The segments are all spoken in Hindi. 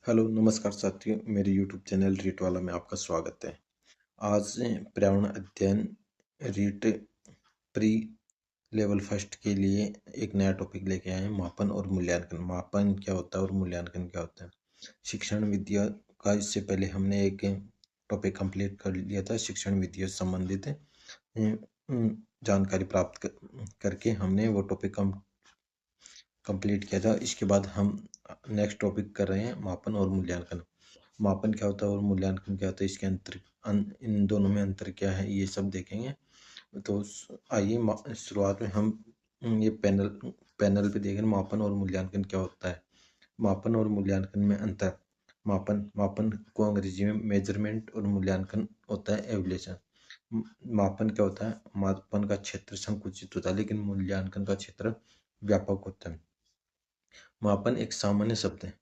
हेलो नमस्कार साथियों, मेरे यूट्यूब चैनल रीट वाला में आपका स्वागत है। आज से पर्यावरण अध्ययन रीट प्री लेवल फर्स्ट के लिए एक नया टॉपिक लेके आए हैं, मापन और मूल्यांकन। मापन क्या होता है और मूल्यांकन क्या होता है। शिक्षण विद्या का इससे पहले हमने एक टॉपिक कंप्लीट कर लिया था। शिक्षण विद्या से संबंधित जानकारी प्राप्त करके हमने वो टॉपिक कंप्लीट किया था। इसके बाद हम नेक्स्ट टॉपिक कर रहे हैं, मापन और मूल्यांकन। मापन क्या होता है और मूल्यांकन क्या होता है, इसके इन दोनों में अंतर क्या है, ये सब देखेंगे। तो आइए शुरुआत में हम ये पैनल पे देखें मापन और मूल्यांकन क्या होता है। मापन और मूल्यांकन में अंतर। मापन मापन को अंग्रेजी में मेजरमेंट और मूल्यांकन होता है एवल्यूशन। मापन क्या होता है, मापन का क्षेत्र संकुचित होता है लेकिन मूल्यांकन का क्षेत्र व्यापक होता है। मापन एक सामान्य शब्द है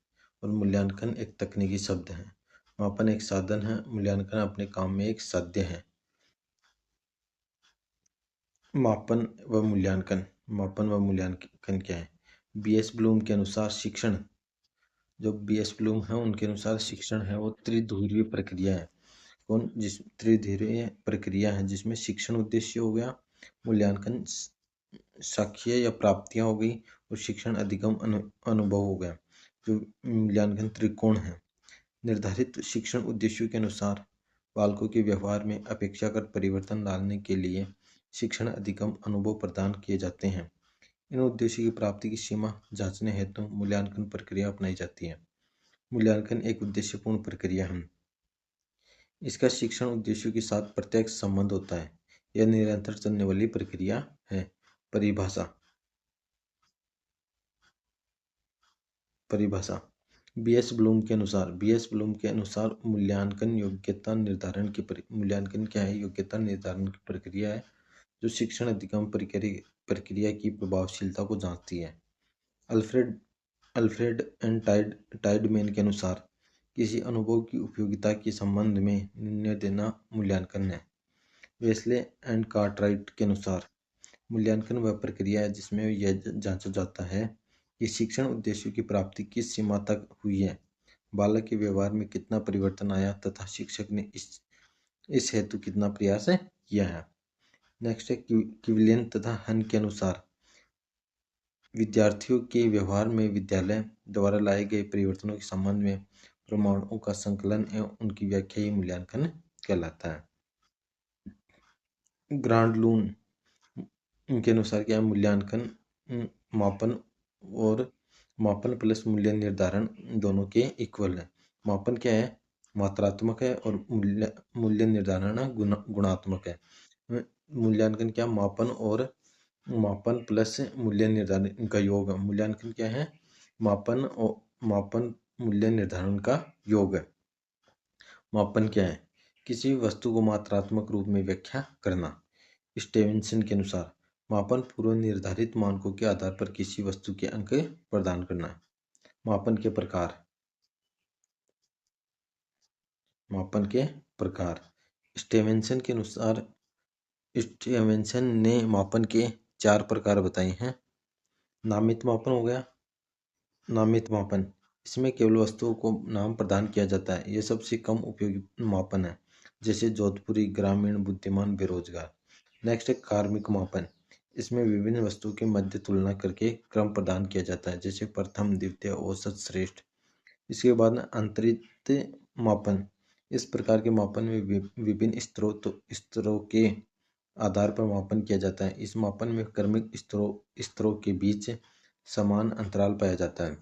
और मूल्यांकन एक तकनीकी शब्द है। मापन एक साधन है, मूल्यांकन अपने काम में एक साध्य है। मापन व मूल्यांकन। मापन व मूल्यांकन क्या है। बीएस ब्लूम के अनुसार शिक्षण, जो बीएस ब्लूम है उनके अनुसार शिक्षण है वो त्रिध्रुवीय प्रक्रिया है। कौन जिस त्रिध्रुवीय प्रक्रिया है जिसमें शिक्षण उद्देश्य हो गया, मूल्यांकन साक्ष्य या प्राप्तियां हो गई और शिक्षण अधिगम अनुभव हो गया। जो मूल्यांकन त्रिकोण है। निर्धारित शिक्षण उद्देश्यों के अनुसार बालकों के व्यवहार में अपेक्षाकृत परिवर्तन लाने के लिए शिक्षण अधिगम अनुभव प्रदान किए जाते हैं। इन उद्देश्यों की प्राप्ति की सीमा जांचने हेतु मूल्यांकन प्रक्रिया अपनाई जाती है। मूल्यांकन एक उद्देश्यपूर्ण प्रक्रिया है। इसका शिक्षण उद्देश्यों के साथ प्रत्यक्ष संबंध होता है। यह निरंतर चलने वाली प्रक्रिया है। परिभाषा। बीएस ब्लूम के अनुसार मूल्यांकन क्या है, योग्यता निर्धारण की प्रक्रिया है जो शिक्षण अधिगम प्रक्रिया की प्रभावशीलता को जांचती है। अल्फ्रेड अल्फ्रेड एंड टाइडमैन के अनुसार किसी अनुभव की उपयोगिता के संबंध में निर्णय देना मूल्यांकन है। वेस्ले एंड कार्टराइट के अनुसार मूल्यांकन वह प्रक्रिया है जिसमें यह जांचा जाता है कि शिक्षण उद्देश्यों की प्राप्ति किस सीमा तक हुई है, बालक के व्यवहार में कितना परिवर्तन आया तथा शिक्षक ने इस हेतु कितना प्रयास किया है। नेक्स्ट है क्विलियन तथा हन के अनुसार विद्यार्थियों के व्यवहार में विद्यालय द्वारा लाए गए परिवर्तनों के संबंध में प्रमाणों का संकलन एवं उनकी व्याख्या ही मूल्यांकन कहलाता है। ग्रांडलून के अनुसार क्या है, मूल्यांकन मापन और मापन प्लस मूल्य निर्धारण दोनों के इक्वल है। मापन क्या है, मात्रात्मक है और मूल्य निर्धारण गुणात्मक है। मूल्यांकन क्या, मापन प्लस मूल्य निर्धारण का योग है। मूल्यांकन क्या है, मापन मूल्य निर्धारण का योग है। मापन क्या है, किसी वस्तु को मात्रात्मक रूप में व्याख्या करना। स्टेवेंसन के अनुसार मापन पूर्व निर्धारित मानकों के आधार पर किसी वस्तु के अंक प्रदान करना है। मापन के प्रकार। स्टेवेंसन के अनुसार स्टीवेंसन ने मापन के 4 प्रकार बताए हैं। नामित मापन हो गया। नामित मापन, इसमें केवल वस्तुओं को नाम प्रदान किया जाता है। यह सबसे कम उपयोगी मापन है, जैसे जोधपुरी, ग्रामीण, बुद्धिमान, बेरोजगार। नेक्स्ट है कार्मिक मापन। इसमें विभिन्न वस्तुओं के मध्य तुलना करके क्रम प्रदान किया जाता है, जैसे प्रथम, द्वितीय, औसत, श्रेष्ठ। इसके बाद अंतरित मापन। इस प्रकार के मापन में विभिन्न स्तरों के आधार पर मापन किया जाता है। इस मापन में क्रमिक स्तरों के बीच समान अंतराल पाया जाता है।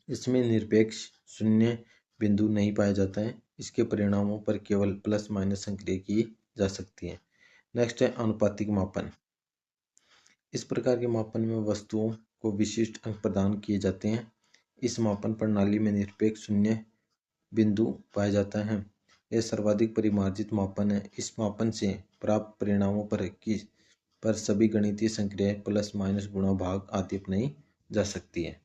इसमें निरपेक्ष शून्य बिंदु नहीं पाया जाता है। इसके परिणामों पर केवल प्लस माइनस संक्रिया की जा सकती है। नेक्स्ट है अनुपातिक मापन। इस प्रकार के मापन में वस्तुओं को विशिष्ट अंक प्रदान किए जाते हैं। इस मापन प्रणाली में निरपेक्ष शून्य बिंदु पाया जाता है। यह सर्वाधिक परिमार्जित मापन है। इस मापन से प्राप्त परिणामों पर सभी गणितीय संक्रियाएं प्लस माइनस गुणा भाग आदि अपनाई जा सकती है।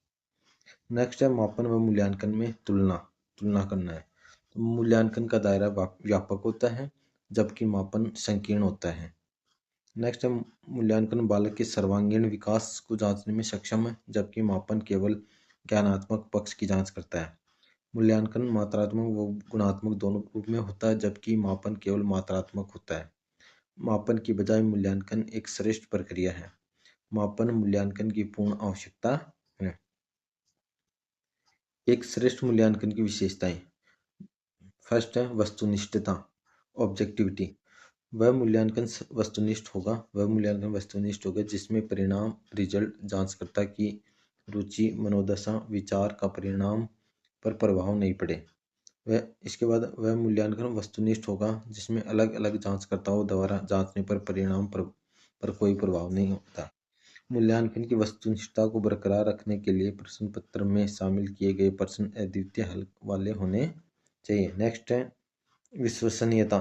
नेक्स्ट है मापन व मूल्यांकन में तुलना करना है। तो मूल्यांकन का दायरा व्यापक होता है जबकि मापन संकीर्ण होता है। नेक्स्ट है मूल्यांकन बालक के सर्वांगीण विकास को जांचने में सक्षम है, जबकि मापन केवल ज्ञानात्मक पक्ष की जांच करता है। मूल्यांकन मात्रात्मक व गुणात्मक दोनों रूप में होता है, जबकि मापन केवल मात्रात्मक होता है। मापन की बजाय मूल्यांकन एक श्रेष्ठ प्रक्रिया है। मापन मूल्यांकन की पूर्ण आवश्यकता है। एक श्रेष्ठ मूल्यांकन की विशेषताएं। फर्स्ट है वस्तुनिष्ठता, ऑब्जेक्टिविटी। वह मूल्यांकन वस्तुनिष्ठ होगा जिसमें परिणाम, रिजल्ट, जांचकर्ता की रुचि, मनोदशा, विचार का परिणाम पर प्रभाव नहीं पड़े। इसके बाद वह मूल्यांकन वस्तुनिष्ठ होगा जिसमें अलग अलग जांचकर्ताओं द्वारा जांचने पर परिणाम पर कोई प्रभाव नहीं होता। मूल्यांकन की वस्तुनिष्ठता को बरकरार रखने के लिए प्रश्न पत्र में शामिल किए गए प्रश्न अद्वितीय हल वाले होने चाहिए। नेक्स्ट है विश्वसनीयता।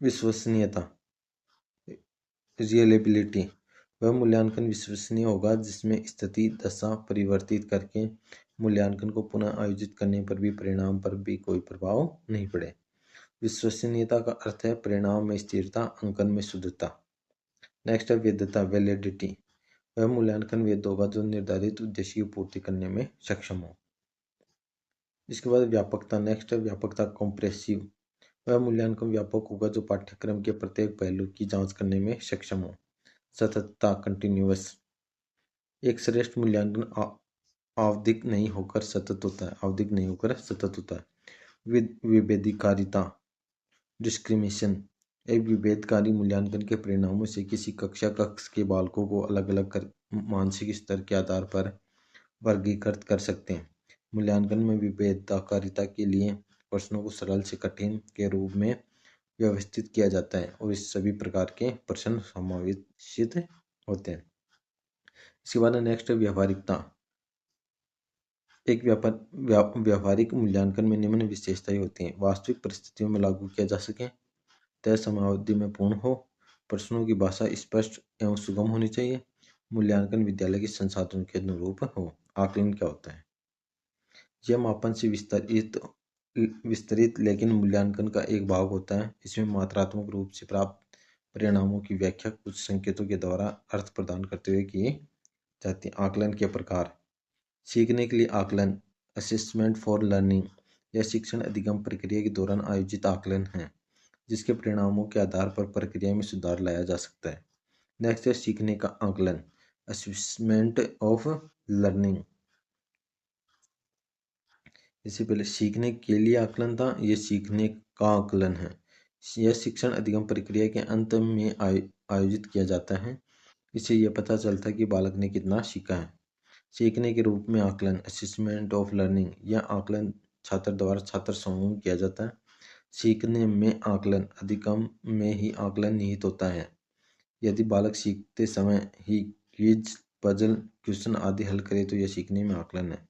विश्वसनीयता, रियलेबिलिटी। वह मूल्यांकन विश्वसनीय होगा जिसमें स्थिति दशा परिवर्तित करके मूल्यांकन को पुनः आयोजित करने पर भी परिणाम पर भी कोई प्रभाव नहीं पड़े। विश्वसनीयता का अर्थ है परिणाम में स्थिरता, अंकन में शुद्धता। नेक्स्ट है वैधता, वैलिडिटी। वह मूल्यांकन वैध होगा जो निर्धारित उद्देश्य की पूर्ति करने में सक्षम हो। इसके बाद व्यापकता। नेक्स्ट है व्यापकता, कॉम्प्रेसिव। वह मूल्यांकन व्यापक होगा जो पाठ्यक्रम के प्रत्येक पहलू की जांच करने में सक्षम हो। सततता, कंटिन्यूअस। एक श्रेष्ठ मूल्यांकन आवधिक नहीं होकर सतत होता है। आवधिक नहीं होकर सतत होता है। विभेदकारिता, डिस्क्रिमिनेशन। एक विभेदकारी मूल्यांकन के परिणामों से किसी कक्ष के बालकों को अलग अलग कर मानसिक स्तर के आधार पर वर्गीकृत कर सकते हैं। मूल्यांकन में विभेदकारिता के लिए प्रश्नों को सरल से कठिन के रूप में व्यवस्थित किया जाता है और इस सभी प्रकार के प्रश्न समावेशित होते हैं। इसके बाद नेक्स्ट है व्यावहारिकता। एक व्यावहारिक मूल्यांकन में निम्न विशेषताएं होती हैं। वास्तविक परिस्थितियों में लागू किया जा सके, तय समयावधि में पूर्ण हो, प्रश्नों की भाषा स्पष्ट एवं सुगम होनी चाहिए, मूल्यांकन विद्यालय के संसाधनों के अनुरूप हो। आकलन क्या होता है? यह मापन से विस्तरित लेकिन मूल्यांकन का एक भाग होता है। इसमें मात्रात्मक रूप से प्राप्त परिणामों की व्याख्या कुछ संकेतों के द्वारा अर्थ प्रदान करते हुए की जाती है। आकलन के प्रकार। सीखने के लिए आकलन, असेसमेंट फॉर लर्निंग। यह शिक्षण अधिगम प्रक्रिया के दौरान आयोजित आकलन है जिसके परिणामों के आधार पर प्रक्रिया में सुधार लाया जा सकता है। नेक्स्ट है सीखने का आकलन, असेसमेंट ऑफ लर्निंग। इससे पहले सीखने के लिए आकलन था, यह सीखने का आकलन है। यह शिक्षण अधिगम प्रक्रिया के अंत में आयोजित किया जाता है। इससे यह पता चलता है कि बालक ने कितना सीखा है। सीखने के रूप में आकलन, असेसमेंट ऑफ लर्निंग। यह आकलन छात्र द्वारा छात्र समूह में किया जाता है। सीखने में आकलन, अधिगम में ही आकलन निहित होता है। यदि बालक सीखते समय ही क्विज, पजल, क्वेश्चन आदि हल करे तो यह सीखने में आकलन है।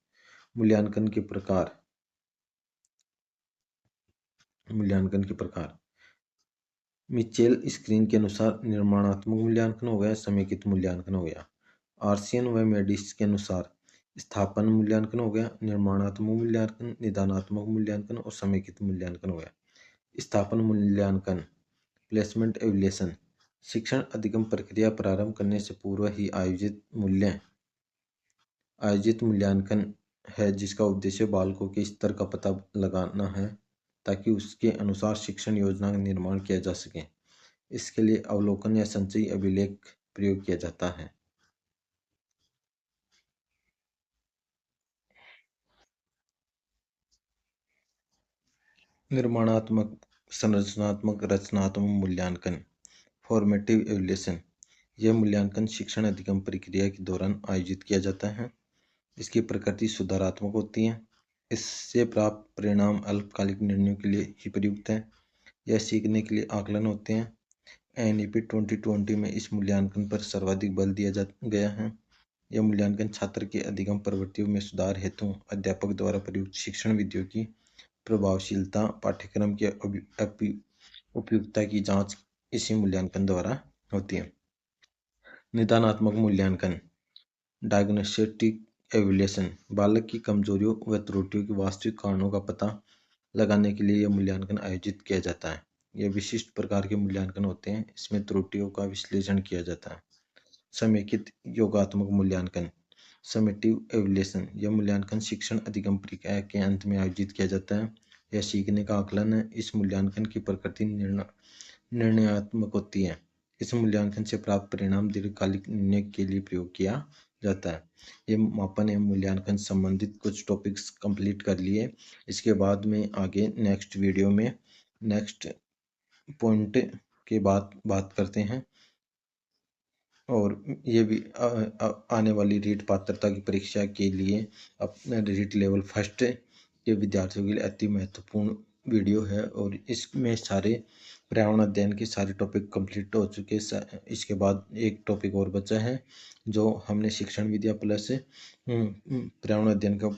मूल्यांकन के प्रकार। मूल्यांकन के प्रकार। मिचेल स्क्रीन के अनुसार निर्माणात्मक मूल्यांकन हो गया, समेकित मूल्यांकन हो गया। आर्सियन व मेडिस के अनुसार स्थापन मूल्यांकन हो गया, निर्माणात्मक मूल्यांकन, निदानात्मक मूल्यांकन और समेकित मूल्यांकन हो गया। स्थापन मूल्यांकन, प्लेसमेंट एवल्यूशन। शिक्षण अधिगम प्रक्रिया प्रारंभ करने से पूर्व ही आयोजित मूल्यांकन है जिसका उद्देश्य बालकों के स्तर का पता लगाना है ताकि उसके अनुसार शिक्षण योजना का निर्माण किया जा सके। इसके लिए अवलोकन या संचयी अभिलेख प्रयोग किया जाता है। निर्माणात्मक, संरचनात्मक, रचनात्मक मूल्यांकन, फॉर्मेटिव एवल्यूशन। यह मूल्यांकन शिक्षण अधिगम प्रक्रिया के दौरान आयोजित किया जाता है। इसकी प्रकृति सुधारात्मक होती है। इससे प्राप्त परिणाम अल्पकालिक निर्णयों के लिए ही प्रयुक्त है। यह सीखने के लिए आकलन होते हैं। एनईपी 2020 में इस मूल्यांकन पर सर्वाधिक बल दिया गया है। यह मूल्यांकन छात्र के अधिगम प्रवृत्तियों में सुधार हेतु अध्यापक द्वारा प्रयुक्त शिक्षण विधियों की प्रभावशीलता, पाठ्यक्रम के उपयुक्तता की जांच इसी मूल्यांकन द्वारा होती है। निदानात्मक मूल्यांकन, डायग्नोस्टिक एवल्यूशन। बालक की कमजोरियों व त्रुटियों के वास्तविक कारणों का पता लगाने के लिए यह मूल्यांकन आयोजित किया जाता है। यह विशिष्ट प्रकार के मूल्यांकन होते हैं। इसमें त्रुटियों का विश्लेषण किया जाता है। समेकित योगात्मक मूल्यांकन। समेटिव एवल्यूशन, यह मूल्यांकन शिक्षण अधिगम प्रक्रिया के अंत में आयोजित किया जाता है। यह सीखने का आकलन है। इस मूल्यांकन की प्रकृति निर्णयात्मक होती है। इस मूल्यांकन से प्राप्त परिणाम दीर्घकालिक निर्णय के लिए प्रयोग किया जाता है। ये मापन एवं मूल्यांकन संबंधित कुछ टॉपिक्स कंप्लीट कर लिए। इसके बाद में आगे नेक्स्ट वीडियो में नेक्स्ट पॉइंट के बात करते हैं। और ये भी आने वाली रीट पात्रता की परीक्षा के लिए अपने रीट लेवल फर्स्ट के विद्यार्थियों के लिए अति महत्वपूर्ण वीडियो है। और इसमें सारे पर्यावरण अध्ययन के सारे टॉपिक कंप्लीट हो चुके हैं। इसके बाद एक टॉपिक और बचा है जो हमने शिक्षण विद्या प्लस पर्यावरण अध्ययन का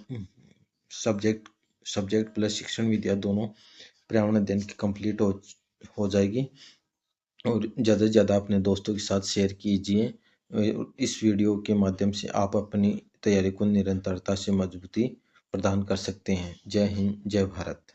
सब्जेक्ट प्लस शिक्षण विद्या दोनों पर्यावरण अध्ययन की कंप्लीट हो जाएगी। और ज़्यादा से ज़्यादा अपने दोस्तों के साथ शेयर कीजिए। इस वीडियो के माध्यम से आप अपनी तैयारी को निरंतरता से मजबूती प्रदान कर सकते हैं। जय हिंद, जय भारत।